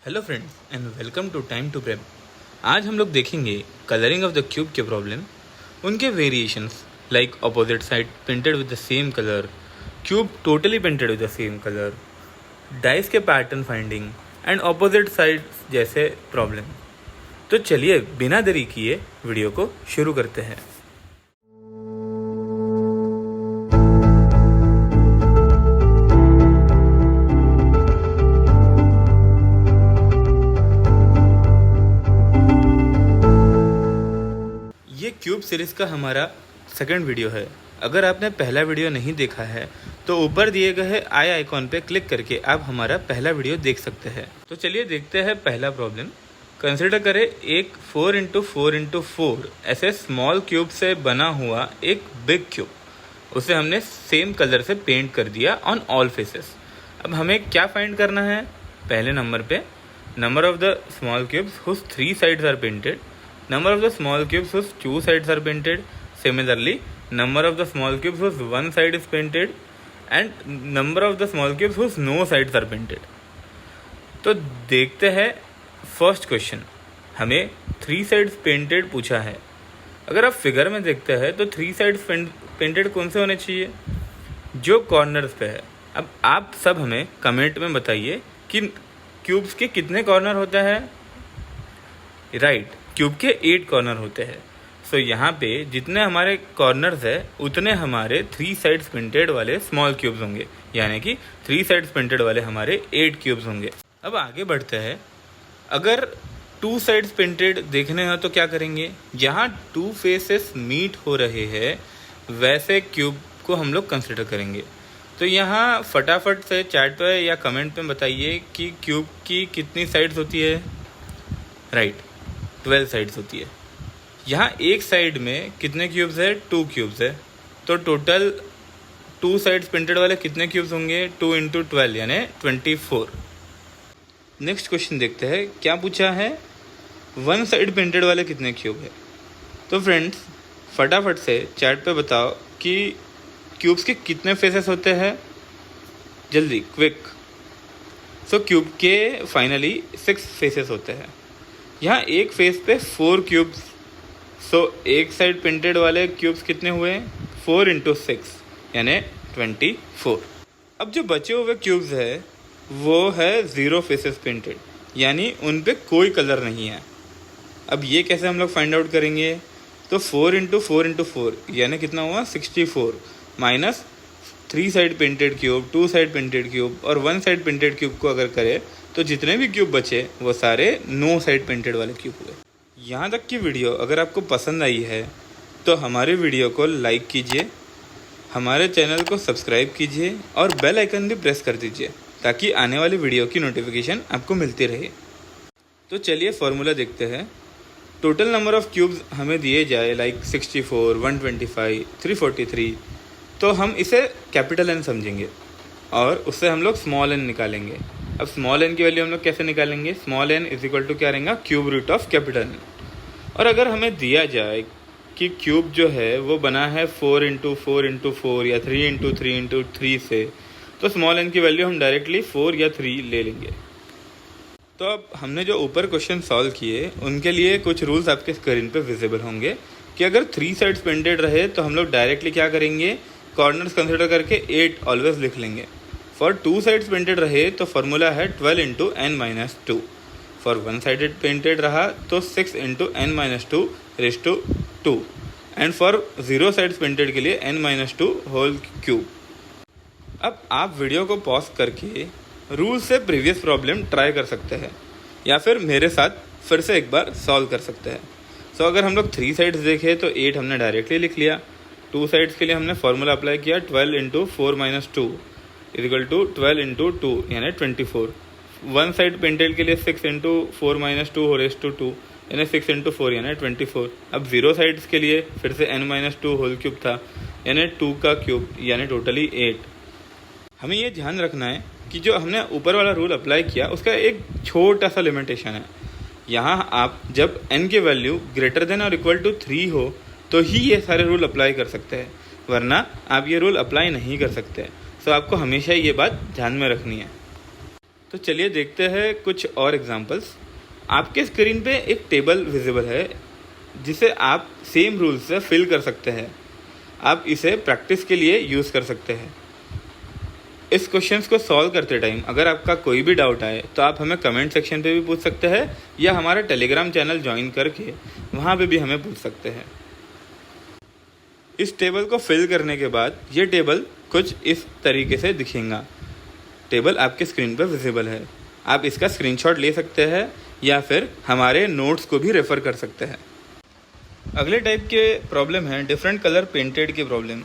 Hello friends and welcome to time to prep. आज हम लोग देखेंगे कलरिंग ऑफ द क्यूब के प्रॉब्लम, उनके variations like opposite side painted with the same colour, cube totally painted with the same colour, dice के pattern finding and opposite side जैसे problem. तो चलिए बिना देरी किए वीडियो को शुरू करते हैं। ये क्यूब सीरीज़ का हमारा सेकंड वीडियो है। अगर आपने पहला वीडियो नहीं देखा है तो ऊपर दिए गए आई आइकॉन पे क्लिक करके आप हमारा पहला वीडियो देख सकते हैं। तो चलिए देखते हैं पहला प्रॉब्लम। कंसिडर करें एक 4x4x4 ऐसे स्मॉल क्यूब से बना हुआ एक बिग क्यूब, उसे हमने सेम कलर से पेंट कर दिया ऑन ऑल फेसेस। अब हमें क्या फाइंड करना है? पहले नंबर पे number of the small cubes whose 3 sides are painted, number of the small cubes whose 2 sides are painted. Similarly, number of the small cubes whose 1 side is painted and number of the small cubes whose no sides are painted. तो देखते हैं first question. हमें 3 sides painted पूछा है। अगर आप figure में देखते हैं तो 3 साइड्स पेंटेड कौन से होने चाहिए? जो कॉर्नर्स पे है। अब आप सब हमें कमेंट में बताइए कि क्यूब्स के कितने कॉर्नर होते हैं? राइट, क्यूब के 8 कॉर्नर होते हैं। सो यहाँ पे जितने हमारे कॉर्नर्स है उतने हमारे 3 साइड्स पेंटेड वाले स्मॉल क्यूब्स होंगे, यानी कि 3 साइड्स पेंटेड वाले हमारे 8 क्यूब्स होंगे। अब आगे बढ़ते हैं। अगर 2 साइड्स पेंटेड देखने हैं तो क्या करेंगे? जहाँ 2 फेसेस मीट हो रहे हैं वैसे क्यूब को हम लोग कंसिडर करेंगे। तो यहाँ फटाफट से चैट पे या कमेंट पे बताइए कि क्यूब की कितनी साइड्स होती है? राइट, 12 साइड्स होती है। यहाँ एक साइड में कितने क्यूब्स है? 2 क्यूब्स है। तो टोटल 2 साइड्स पेंटेड वाले कितने क्यूब्स होंगे? 2 × 12 यानी 24। नेक्स्ट क्वेश्चन देखते हैं। क्या पूछा है? 1 साइड पेंटेड वाले कितने क्यूब है? तो फ्रेंड्स फटाफट से चैट पे बताओ कि क्यूब्स के कितने फेसेस होते हैं? जल्दी, क्विक। सो क्यूब के फाइनली 6 फेसेस होते हैं। यहाँ एक फेस पे 4 क्यूब्स, सो एक साइड पेंटेड वाले क्यूब्स कितने हुए? 4 × 6 यानी 24। अब जो बचे हुए क्यूब्स है वो है 0 फेसेस पेंटेड, यानी उन पे कोई कलर नहीं है। अब ये कैसे हम लोग फाइंड आउट करेंगे? तो 4 × 4 × 4 यानी कितना हुआ? 64 minus 3 side painted cube, 2 side painted cube और 1 साइड पेंटेड क्यूब को अगर करें तो जितने भी क्यूब बचे वो सारे 9 साइड पेंटेड वाले क्यूब हुए। यहाँ तक की वीडियो अगर आपको पसंद आई है तो हमारे वीडियो को लाइक कीजिए, हमारे चैनल को सब्सक्राइब कीजिए और बेल आइकन भी प्रेस कर दीजिए ताकि आने वाली वीडियो की नोटिफिकेशन आपको मिलती रहे। तो चलिए फॉर्मूला देखते हैं। टोटल नंबर ऑफ क्यूब्स हमें दिए जाए लाइक 64, 125, 343, तो हम इसे कैपिटल एन समझेंगे और उससे हम लोग स्मॉल एन निकालेंगे। अब स्मॉल एन की वैल्यू हम लोग कैसे निकालेंगे? Small N is equal to क्या रहेगा? Cube root of capital N. और अगर हमें दिया जाए कि क्यूब जो है वो बना है 4 × 4 × 4 या 3 × 3 × 3 से, तो स्मॉल एन की वैल्यू हम डायरेक्टली 4 या 3 ले लेंगे। तो अब हमने जो ऊपर क्वेश्चन सॉल्व किए उनके लिए कुछ रूल्स आपके स्क्रीन पे विजिबल होंगे कि अगर 3 साइड्स पेंटेड रहे तो हम लोग डायरेक्टली क्या करेंगे? कॉर्नर्स कंसिडर करके 8 ऑलवेज लिख लेंगे। फॉर 2 साइड्स पेंटेड रहे तो फॉर्मूला है 12 × n-2। फॉर 1 साइडेड पेंटेड रहा तो 6 × n-2 and for 0 sides painted के लिए n-2 होल क्यूब। अब आप वीडियो को पॉज करके रूल से प्रीवियस प्रॉब्लम ट्राई कर सकते हैं या फिर मेरे साथ फिर से एक बार सॉल्व कर सकते हैं। सो अगर हम लोग 3 साइड्स देखें तो 8 हमने डायरेक्टली लिख लिया। 2 साइड्स के लिए हमने फॉर्मूला अप्लाई किया 12 × 4 - 2 इक्वल टू 12 × 2 यानी 24। 1 साइड पेंटेड के लिए 6 × 4 - 2 होल टू 2 यानी 6 × 4 यानी 24। अब 0 साइड्स के लिए फिर से n-2 होल क्यूब था यानी 2 का क्यूब यानी टोटली 8। हमें ये ध्यान रखना है कि जो हमने ऊपर वाला रूल अप्लाई किया उसका एक छोटा सा लिमिटेशन है। यहाँ आप जब n की वैल्यू ग्रेटर देन और इक्वल टू 3 हो तो ही ये सारे रूल अप्लाई कर सकते हैं, वरना आप ये रूल अप्लाई नहीं कर सकते। सो आपको हमेशा ये बात ध्यान में रखनी है। तो चलिए देखते हैं कुछ और एग्जांपल्स। आपके स्क्रीन पे एक टेबल विजिबल है जिसे आप सेम रूल से फिल कर सकते हैं। आप इसे प्रैक्टिस के लिए यूज़ कर सकते हैं। इस क्वेश्चंस को सॉल्व करते टाइम अगर आपका कोई भी डाउट आए तो आप हमें कमेंट सेक्शन पे भी पूछ सकते हैं या हमारा टेलीग्राम चैनल ज्वाइन करके वहाँ पे भी हमें पूछ सकते हैं। इस टेबल को फिल करने के बाद ये टेबल कुछ इस तरीके से दिखेगा। टेबल आपके स्क्रीन पर विजिबल है। आप इसका स्क्रीनशॉट ले सकते हैं या फिर हमारे नोट्स को भी रेफ़र कर सकते हैं। अगले टाइप के प्रॉब्लम है डिफरेंट कलर पेंटेड की प्रॉब्लम।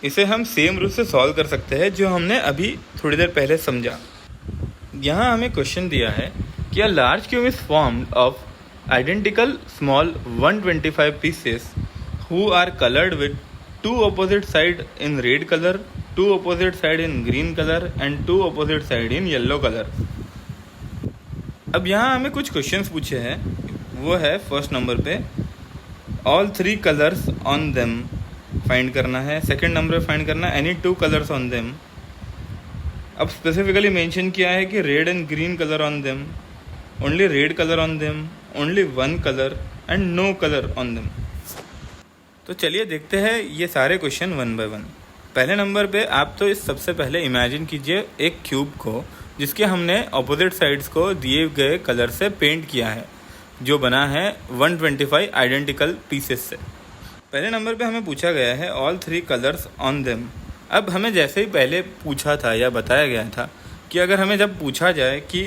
इसे हम सेम रूल से सॉल्व कर सकते हैं जो हमने अभी थोड़ी देर पहले समझा। यहाँ हमें क्वेश्चन दिया है कि a large cube is formed of identical small 125 pieces who are coloured with 2 opposite side in red color, 2 opposite side in green color and 2 opposite side in yellow color। अब यहाँ हमें कुछ क्वेश्चंस पूछे हैं। वो है फर्स्ट नंबर पे all 3 colours on them find करना है। सेकंड नंबर पे फाइंड करना है एनी 2 कलर्स ऑन देम। अब स्पेसिफिकली मेंशन किया है कि red and green colour on them, only red colour on them, only 1 colour and no colour on them. तो चलिए देखते हैं ये सारे क्वेश्चन 1 बाय 1। पहले नंबर पे आप तो इस सबसे पहले इमेजिन कीजिए एक क्यूब को जिसके हमने ऑपोजिट साइड्स को दिए गए कलर से पेंट किया है, जो बना है 125 आइडेंटिकल पीसेस से। पहले नंबर पे हमें पूछा गया है ऑल 3 कलर्स ऑन देम। अब हमें जैसे ही पहले पूछा था या बताया गया था कि अगर हमें जब पूछा जाए कि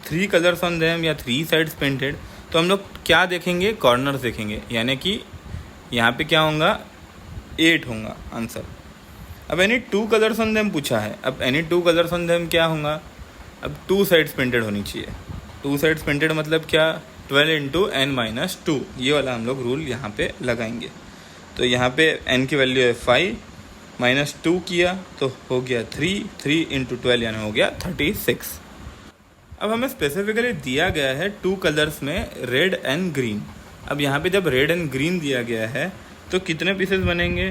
3 कलर्स ऑन देम या 3 साइड्स पेंटेड, तो हम लोग क्या देखेंगे? कॉर्नर्स देखेंगे, यानी कि यहाँ पे क्या होगा? 8 होगा आंसर। अब एनी 2 कलर्स ऑन देम पूछा है। अब एनी 2 कलर्स ऑन देम क्या होगा? अब 2 साइड्स पेंटेड होनी चाहिए। 2 साइड्स पेंटेड मतलब क्या? 12 इंटू n-2। ये वाला हम लोग रूल यहाँ पे लगाएंगे। तो यहाँ पे n की वैल्यू है 5, -2 किया तो हो गया 3 इंटू 12 यानी हो गया 36। अब हमें स्पेसिफिकली दिया गया है 2 कलर्स में रेड एंड ग्रीन। अब यहाँ पे जब रेड एंड ग्रीन दिया गया है तो कितने पीसेस बनेंगे?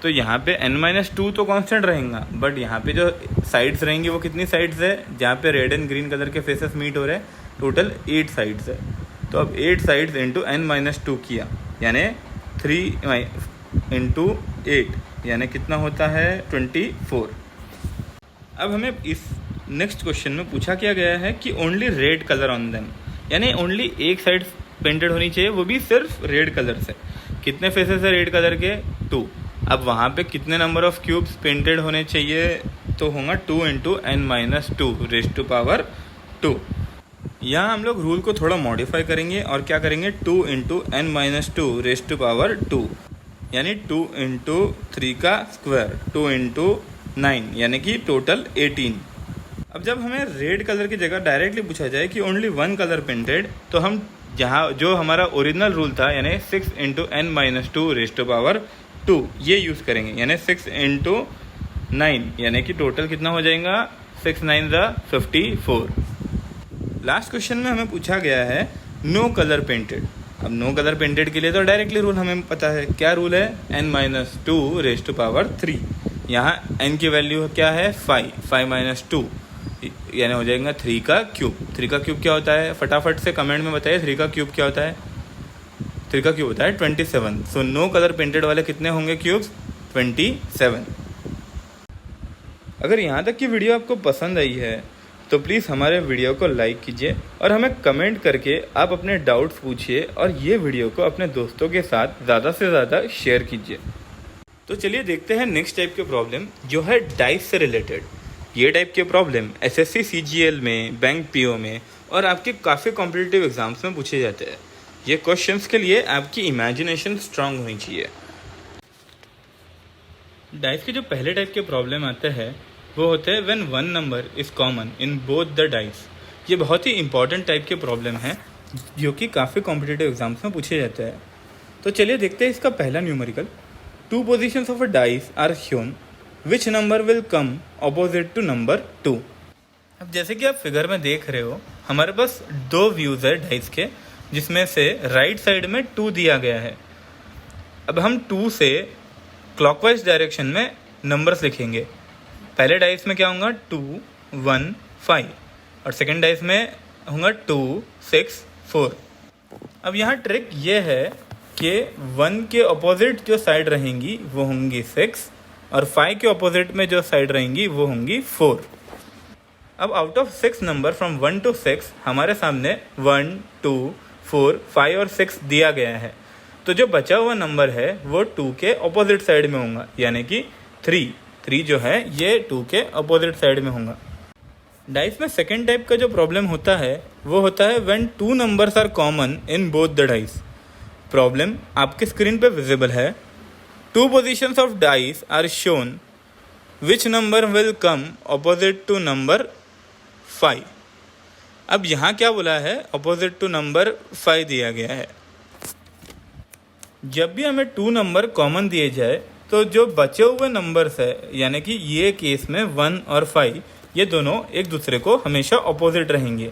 तो यहाँ पे n-2 तो कांस्टेंट रहेगा, बट यहाँ पे जो साइड्स रहेंगी वो कितनी साइड्स है? जहाँ पे रेड एंड ग्रीन कलर के फेसेस मीट हो रहे हैं, टोटल 8 साइड्स है। तो अब 8 साइड्स इंटू n-2 किया यानी 3 इंटू 8 यानी कितना होता है? 24। अब हमें इस नेक्स्ट क्वेश्चन में पूछा क्या गया है कि only red colour on them, यानी ओनली एक साइड पेंटेड होनी चाहिए, वो भी सिर्फ रेड कलर से। कितने फेसेस है रेड कलर के? 2। अब वहाँ पे कितने नंबर ऑफ क्यूब्स पेंटेड होने चाहिए? तो होगा 2 into n-2 raise to power 2। यहाँ हम लोग रूल को थोड़ा मॉडिफाई करेंगे और क्या करेंगे? 2 into n-2 raise to power 2 यानी 2 इंटू 3 का स्क्वायर, 2 इंटू 9 यानी कि टोटल 18। अब जब हमें रेड कलर की जगह डायरेक्टली पूछा जाए कि ओनली 1 कलर पेंटेड, तो हम जहाँ जो हमारा ओरिजिनल रूल था यानी 6 into n-2 raise to power 2 ये यूज़ करेंगे, यानी 6 इंटू 9 यानी कि टोटल कितना हो जाएगा? 6 9 54। लास्ट क्वेश्चन में हमें पूछा गया है नो कलर पेंटेड। अब नो कलर पेंटेड के लिए तो डायरेक्टली रूल हमें पता है। क्या रूल है? n-2 raise to power 3। यहाँ n की वैल्यू क्या है? 5 - 2 यानी हो जाएगा 3 का क्यूब। 3 का क्यूब क्या होता है? फटाफट से कमेंट में बताइए 3 का क्यूब क्या होता है? 3 का क्यूब होता है 27। सो नो कलर पेंटेड वाले कितने होंगे क्यूब्स? 27। अगर यहाँ तक की वीडियो आपको पसंद आई है तो प्लीज़ हमारे वीडियो को लाइक कीजिए और हमें कमेंट करके आप अपने डाउट्स पूछिए और ये वीडियो को अपने दोस्तों के साथ ज़्यादा से ज़्यादा शेयर कीजिए। तो चलिए देखते हैं नेक्स्ट टाइप के प्रॉब्लम जो है डाइस से रिलेटेड। ये टाइप के प्रॉब्लम एसएससी सीजीएल में, बैंक पीओ में और आपके काफ़ी कॉम्पिटिटिव एग्जाम्स में पूछे जाते हैं। ये क्वेश्चंस के लिए आपकी इमेजिनेशन स्ट्रांग होनी चाहिए। डाइस के जो पहले टाइप के प्रॉब्लम आते हैं वो होते हैं when 1 number is common in both the dice. ये बहुत ही इंपॉर्टेंट टाइप के प्रॉब्लम है जो कि काफ़ी कॉम्पिटिटिव एग्जाम्स में पूछे जाते हैं। तो चलिए देखते हैं इसका पहला numerical. 2 positions of a dice are shown, which number will come opposite to number 2। अब जैसे कि आप फिगर में देख रहे हो हमारे पास 2 व्यूज़ है डाइस के, जिसमें से राइट साइड में 2 दिया गया है। अब हम 2 से क्लॉकवाइज डायरेक्शन में नंबर्स लिखेंगे। पहले डाइस में क्या होगा? 2 1 5 और सेकेंड डाइस में होगा 2 6 4। अब यहाँ ट्रिक ये है कि 1 के अपोजिट जो साइड रहेंगी वो होंगी 6 और 5 के अपोजिट में जो साइड रहेंगी वो होंगी 4। अब out of 6 number from 1 to 6 हमारे सामने 1 2 4 5 और 6 दिया गया है, तो जो बचा हुआ नंबर है वो 2 के अपोजिट साइड में होगा, यानी कि 3 जो है ये 2 के अपोजिट साइड में होगा। डाइस में सेकेंड टाइप का जो प्रॉब्लम होता है वो होता है when 2 numbers are common in both the dice. Problem आपके स्क्रीन पे विजिबल है। 2 positions of dice are shown, which number will come opposite to number 5। अब यहाँ क्या बोला है, ऑपोजिट टू नंबर 5 दिया गया है। जब भी हमें 2 नंबर कॉमन दिए जाए तो जो बचे हुए नंबर्स है, यानी कि ये केस में 1 और 5, ये दोनों एक दूसरे को हमेशा ऑपोजिट रहेंगे।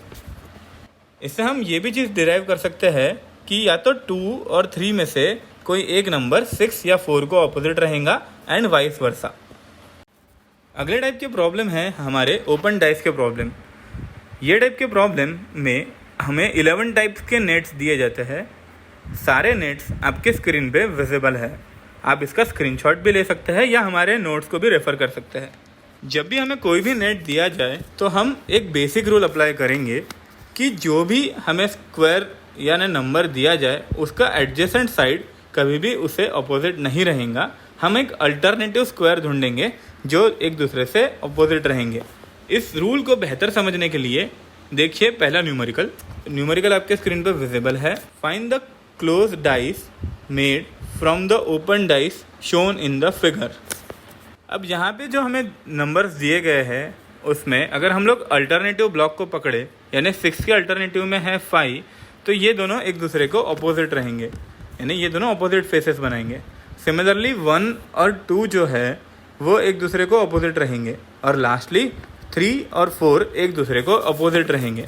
इससे हम ये भी चीज़ डिराइव कर सकते हैं कि या तो 2 और 3 में से कोई एक नंबर 6 या 4 को ऑपोजिट रहेगा एंड वाइस वर्सा। अगले टाइप के प्रॉब्लम है हमारे ओपन डाइस के प्रॉब्लम। ये टाइप के प्रॉब्लम में हमें 11 टाइप्स के नेट्स दिए जाते हैं। सारे नेट्स आपके स्क्रीन पे विजिबल है। आप इसका स्क्रीनशॉट भी ले सकते हैं या हमारे नोट्स को भी रेफ़र कर सकते हैं। जब भी हमें कोई भी नेट दिया जाए तो हम एक बेसिक रूल अप्लाई करेंगे कि जो भी हमें स्क्वायर यानी नंबर दिया जाए उसका एडजेसेंट साइड कभी भी उसे अपोजिट नहीं रहेगा। हम एक अल्टरनेटिव स्क्वायर ढूंढेंगे जो एक दूसरे से अपोजिट रहेंगे। इस रूल को बेहतर समझने के लिए देखिए पहला न्यूमेरिकल आपके स्क्रीन पर विजिबल है। Find the close dice made from the open dice shown in the figure. अब यहाँ पे जो हमें नंबर्स दिए गए हैं उसमें अगर हम लोग अल्टरनेटिव ब्लॉक को पकड़े, यानी 6 के अल्टरनेटिव में है 5, तो ये दोनों एक दूसरे को अपोजिट रहेंगे, यानी ये दोनों अपोजिट फेसेस बनाएंगे। सिमिलरली 1 और 2 जो है वो एक दूसरे को अपोजिट रहेंगे और लास्टली 3 और 4 एक दूसरे को अपोजिट रहेंगे।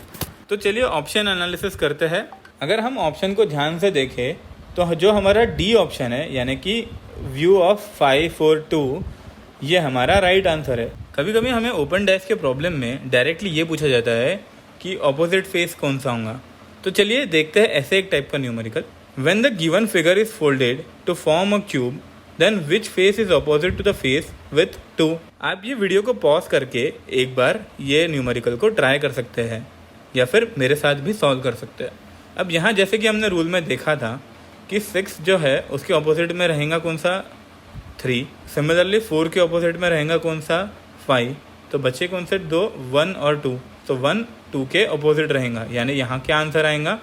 तो चलिए ऑप्शन एनालिसिस करते हैं। अगर हम ऑप्शन को ध्यान से देखें तो जो हमारा डी ऑप्शन है, यानी कि व्यू ऑफ 5 4 2, ये हमारा राइट आंसर है। कभी कभी हमें ओपन डाइस के प्रॉब्लम में डायरेक्टली ये पूछा जाता है कि ऑपोजिट फेस कौन सा होगा। तो चलिए देखते हैं ऐसे एक टाइप का numerical. When the given figure is folded to form a cube, then which face is opposite to the face with 2। आप ये वीडियो को पॉज करके एक बार ये न्यूमेरिकल को ट्राई कर सकते हैं या फिर मेरे साथ भी सॉल्व कर सकते हैं। अब यहाँ जैसे कि हमने रूल में देखा था कि 6 जो है उसके ऑपोजिट में रहेगा कौन सा, 3। सिमिलरली 4 के ऑपोजिट में रहेगा कौन सा, 5। तो बचे कौन से 2, 1 और 2। तो 1 2 के ऑपोजिट रहेगा, यानी यहाँ क्या आंसर आएगा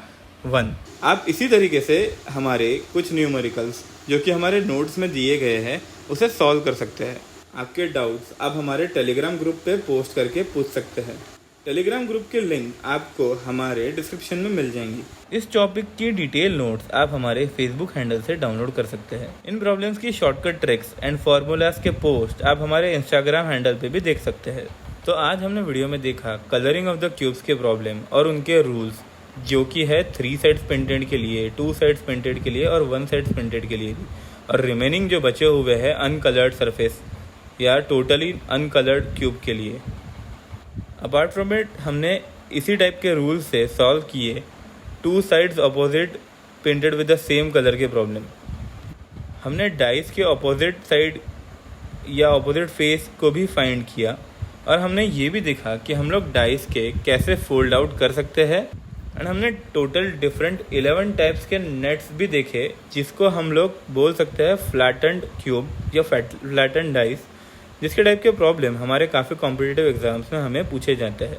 1। आप इसी तरीके से हमारे कुछ न्यूमेरिकल्स जो कि हमारे नोट्स में दिए गए हैं उसे सॉल्व कर सकते हैं। आपके डाउट्स आप हमारे टेलीग्राम ग्रुप पे पोस्ट करके पूछ सकते हैं। टेलीग्राम ग्रुप के लिंक आपको हमारे डिस्क्रिप्शन में मिल जाएंगी। इस टॉपिक की डिटेल नोट्स आप हमारे फेसबुक हैंडल से डाउनलोड कर सकते हैं। इन प्रॉब्लम्स की शॉर्टकट ट्रिक्स एंड फार्मूलाज के पोस्ट आप हमारे इंस्टाग्राम हैंडल पे भी देख सकते हैं। तो आज हमने वीडियो में देखा कलरिंग ऑफ द क्यूब्स के प्रॉब्लम और उनके रूल्स, जो कि है 3 साइड्स पेंटेड के लिए, 2 साइड्स पेंटेड के लिए और 1 साइड्स पेंटेड के लिए भी, और रिमेनिंग जो बचे हुए हैं अनकलर्ड सरफेस या टोटली अनकलर्ड क्यूब के लिए। अपार्ट फ्रॉम इट हमने इसी टाइप के रूल से सॉल्व किए 2 sides opposite painted with the same colour के प्रॉब्लम। हमने डाइस के अपोजिट साइड या अपोजिट फेस को भी फाइंड किया और हमने ये भी देखा कि हम लोग डाइस के कैसे फोल्ड आउट कर सकते हैं। एंड हमने टोटल डिफरेंट 11 टाइप्स के नेट्स भी देखे, जिसको हम लोग बोल सकते हैं फ्लैटेंड क्यूब या फ्लैटेंड डाइस, जिसके टाइप के प्रॉब्लम हमारे काफ़ी कॉम्पिटिटिव एग्जाम्स में हमें पूछे जाते हैं।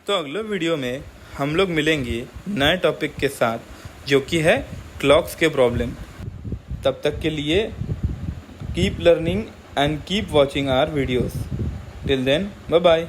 तो अगले वीडियो में हम लोग मिलेंगे नए टॉपिक के साथ, जो कि है क्लॉक्स के प्रॉब्लम। तब तक के लिए keep learning and keep watching our videos. Till then, bye bye.